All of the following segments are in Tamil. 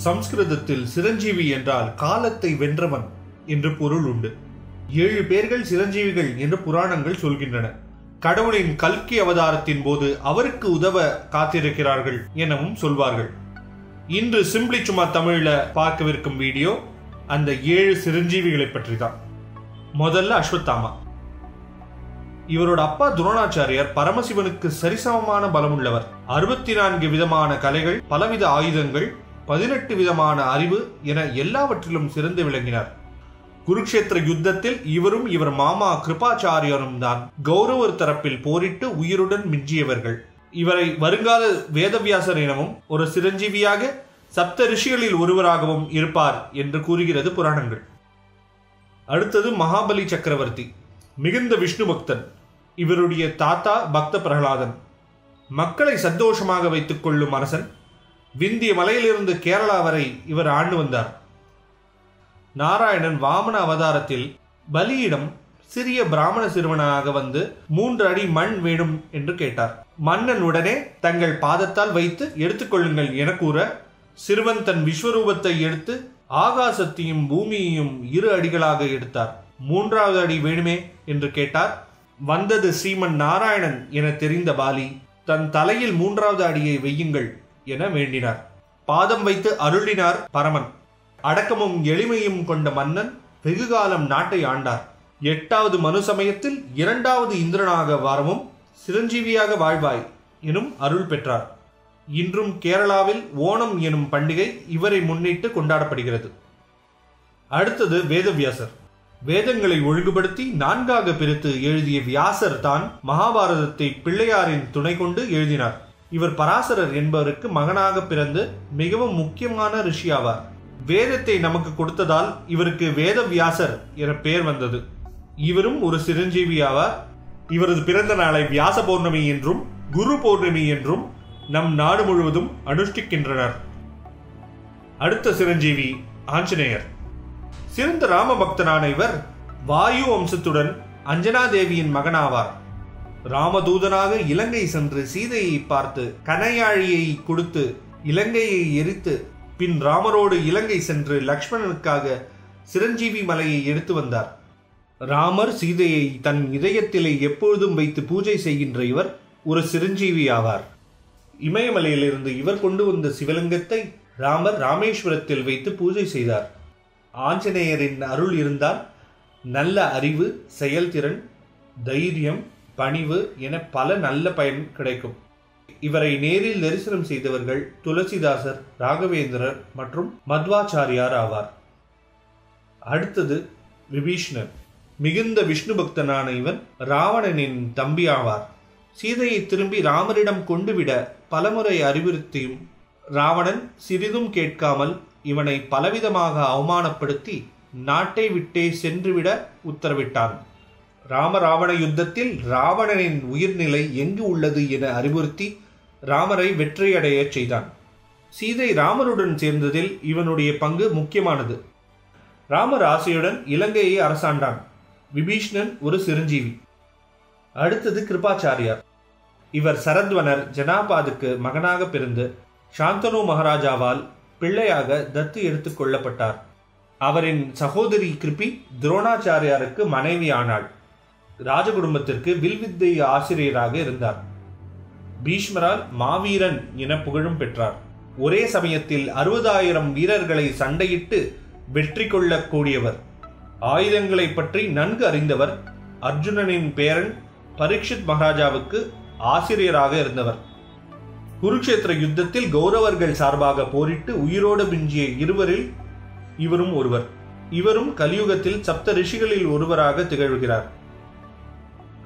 சம்ஸ்கிருதத்தில் சிரஞ்சீவி என்றால் காலத்தை வென்றவன் என்று பொருள் உண்டு. 7 பேர்கள் சிரஞ்சீவிகள் என்று புராணங்கள் சொல்கின்றன. கடவுளின் கல்கி அவதாரத்தின் போது அவருக்கு உதவ காத்திருக்கிறார்கள் எனவும் சொல்வார்கள். இன்று சிம்பிளி சும்மா தமிழ்ல பார்க்கவிருக்கும் வீடியோ அந்த 7 சிரஞ்சீவிகளை பற்றி தான். முதல்ல அஸ்வத்தாமா. இவரோட அப்பா துரோணாச்சாரியார் பரமசிவனுக்கு சரிசமமான பலம் உள்ளவர். 64 விதமான கலைகள், பலவித ஆயுதங்கள், 18 விதமான அறிவு என எல்லாவற்றிலும் சிறந்து விளங்கினார். குருக்ஷேத்திர யுத்தத்தில் இவரும் இவர் மாமா கிருபாச்சாரியரும் தான் கௌரவர் தரப்பில் போரிட்டு உயிருடன் மிஞ்சியவர்கள். இவரை வருங்கால வேதவியாசர் எனவும் ஒரு சிரஞ்சீவியாக சப்த ரிஷிகளில் ஒருவராகவும் இருப்பார் என்று கூறுகிறது புராணங்கள். அடுத்தது மகாபலி சக்கரவர்த்தி, மிகுந்த விஷ்ணு பக்தன். இவருடைய தாத்தா பக்த பிரகலாதன். மக்களை சந்தோஷமாக வைத்துக் கொள்ளும் அரசன். விந்திய மலையிலிருந்து கேரளா வரை இவர் ஆண்டு வந்தார். நாராயணன் வாமன அவதாரத்தில் பலியிடம் சிறிய பிராமண சிறுவனாக வந்து 3 அடி மண் வேணும் என்று கேட்டார். மன்னன் உடனே தங்கள் பாதத்தால் வைத்து எடுத்துக்கொள்ளுங்கள் என கூற, சிறுவன் தன் விஸ்வரூபத்தை எடுத்து ஆகாசத்தையும் பூமியையும் 2 அடிகளாக எடுத்தார். 3வது அடி வேணுமே என்று கேட்டார். வந்தது ஸ்ரீமன் நாராயணன் என தெரிந்த பாலி தன் தலையில் 3வது அடியை வையுங்கள் என வேண்டினார். பாதம் வைத்து அருளினார் பரமன். அடக்கமும் எளிமையும் கொண்ட மன்னன் வெகுகாலம் நாட்டை ஆண்டார். 8வது மனு சமயத்தில் 2வது இந்திரனாக வரவும் சிரஞ்சீவியாக வாழ்வாய் எனும் அருள் பெற்றார். இன்றும் கேரளாவில் ஓணம் எனும் பண்டிகை இவரை முன்னிட்டு கொண்டாடப்படுகிறது. அடுத்தது வேதவியாசர். வேதங்களை ஒழுங்குபடுத்தி 4ஆக பிரித்து எழுதிய வியாசர் தான் மகாபாரதத்தை பிள்ளையாரின் துணை கொண்டு எழுதினார். இவர் பராசரர் என்பவருக்கு மகனாக பிறந்து மிகவும் முக்கியமான ரிஷி ஆவார். வேதத்தை நமக்கு கொடுத்ததால் இவருக்கு வேதவியாசர் என பெயர் வந்தது. இவரும் ஒரு சிரஞ்சீவி ஆவார். இவரது பிறந்த நாளை வியாச பௌர்ணமி என்றும் குரு பௌர்ணமி என்றும் நம் நாடு முழுவதும் அனுஷ்டிக்கின்றனர். அடுத்த சிரஞ்சீவி ஆஞ்சநேயர். சிறந்த ராம பக்தனான இவர் வாயு வம்சத்துடன் அஞ்சனா தேவியின் மகனாவார். ராமதூதனாக இலங்கை சென்று சீதையை பார்த்து கனையாழியை கொடுத்து இலங்கையை எரித்து பின் ராமரோடு இலங்கை சென்று லக்ஷ்மணனுக்காக சிரஞ்சீவி மலையை எடுத்து வந்தார். ராமர் சீதையை தன் இதயத்திலே எப்பொழுதும் வைத்து பூஜை செய்கின்ற இவர் ஒரு சிரஞ்சீவி ஆவார். இமயமலையிலிருந்து இவர் கொண்டு வந்த சிவலிங்கத்தை ராமர் ராமேஸ்வரத்தில் வைத்து பூஜை செய்தார். ஆஞ்சநேயரின் அருள் இருந்தால் நல்ல அறிவு, செயல்திறன், தைரியம், பணிவு என பல நல்ல பயன் கிடைக்கும். இவரை நேரில் தரிசனம் செய்தவர்கள் துளசிதாசர், ராகவேந்திரர் மற்றும் மத்வாச்சாரியார் ஆவார். அடுத்தது விபீஷ்ணர். மிகுந்த விஷ்ணு பக்தனான இவன் ராவணனின் தம்பி ஆவார். சீதையை திரும்பி ராமரிடம் கொண்டுவிட பலமுறை அறிவுறுத்தியும் ராவணன் சிறிதும் கேட்காமல் இவனை பலவிதமாக அவமானப்படுத்தி நாட்டை விட்டே சென்றுவிட உத்தரவிட்டான். ராமராவண யுத்தத்தில் ராவணனின் உயிர்நிலை எங்கு உள்ளது என அறிவுறுத்தி ராமரை வெற்றியடைய செய்தான். சீதை ராமருடன் சேர்ந்ததில் இவனுடைய பங்கு முக்கியமானது. ராமர் ஆசையுடன் இலங்கையை அரசாண்டான். விபீஷ்ணன் ஒரு சிரஞ்சீவி. அடுத்தது கிருபாச்சாரியார். இவர் சரத்வனர் ஜனாபாதுக்கு மகனாக பிறந்து சாந்தனு மகாராஜாவால் பிள்ளையாக தத்து எடுத்துக் கொள்ளப்பட்டார். அவரின் சகோதரி கிருபி துரோணாச்சாரியாருக்கு மனைவி ஆனாள். ராஜகுடும்பத்திற்கு வில்வித்தை ஆசிரியராக இருந்தார். பீஷ்மரால் மாவீரன் என புகழும் பெற்றார். ஒரே சமயத்தில் 60,000 வீரர்களை சண்டையிட்டு வெற்றி கொள்ளக்கூடியவர். ஆயுதங்களை பற்றி நன்கு அறிந்தவர். அர்ஜுனனின் பேரன் பரீட்சித் மகாராஜாவுக்கு ஆசிரியராக இருந்தவர். குருக்ஷேத்திர யுத்தத்தில் கௌரவர்கள் சார்பாக போரிட்டு உயிரோடு மிஞ்சிய 2வரில் இவரும் ஒருவர். இவரும் கலியுகத்தில் சப்த ரிஷிகளில் ஒருவராக திகழ்கிறார்.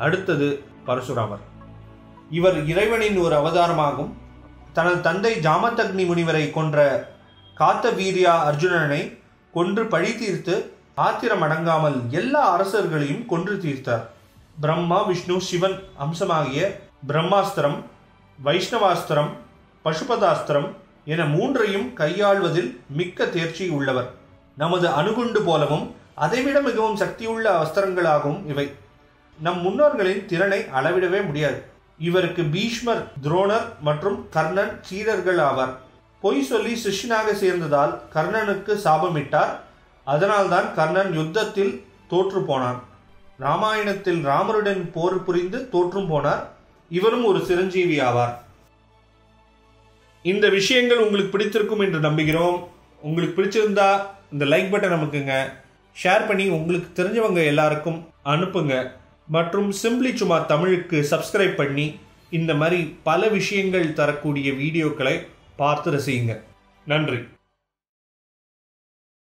அடுத்தது பரசுராமர். இவர் இறைவனின் ஒரு அவதாரமாகும். தனது தந்தை ஜாமதக்னி முனிவரை கொன்ற காத்த வீரியா அர்ஜுனனை கொன்று பழி தீர்த்து ஆத்திரம் அடங்காமல் எல்லா அரசர்களையும் கொன்று தீர்த்தார். பிரம்மா, விஷ்ணு, சிவன் அம்சமாகிய பிரம்மாஸ்திரம், வைஷ்ணவாஸ்திரம், பசுபதாஸ்திரம் என 3ஐயும் கையாள்வதில் மிக்க தேர்ச்சி உள்ளவர். நமது அணுகுண்டு போலவும் அதைவிட மிகவும் சக்தியுள்ள அஸ்திரங்களாகவும் இவை. நம் முன்னோர்களின் திறனை அளவிடவே முடியாது. இவருக்கு பீஷ்மர், துரோணர் மற்றும் கர்ணன் சீடர்கள் ஆவார். பொய் சொல்லி சிஷ்யனாக சேர்ந்ததால் கர்ணனுக்கு சாபமிட்டார். அதனால்தான் கர்ணன் யுத்தத்தில் தோற்று போனான். ராமாயணத்தில் ராமருடன் போர் புரிந்து தோற்றும் போனார். இவரும் ஒரு சிரஞ்சீவி ஆவார். இந்த விஷயங்கள் உங்களுக்கு பிடித்திருக்கும் என்று நம்புகிறோம். உங்களுக்கு பிடிச்சிருந்தா இந்த லைக் பட்டன் அமுக்குங்க, ஷேர் பண்ணி உங்களுக்கு தெரிஞ்சவங்க எல்லாருக்கும் அனுப்புங்க. மற்றும் சிம்பிளி சும்மா தமிழுக்கு சப்ஸ்கிரைப் பண்ணி இந்த மாதிரி பல விஷயங்கள் தரக்கூடிய வீடியோக்களை பார்த்து ரசியுங்க. நன்றி.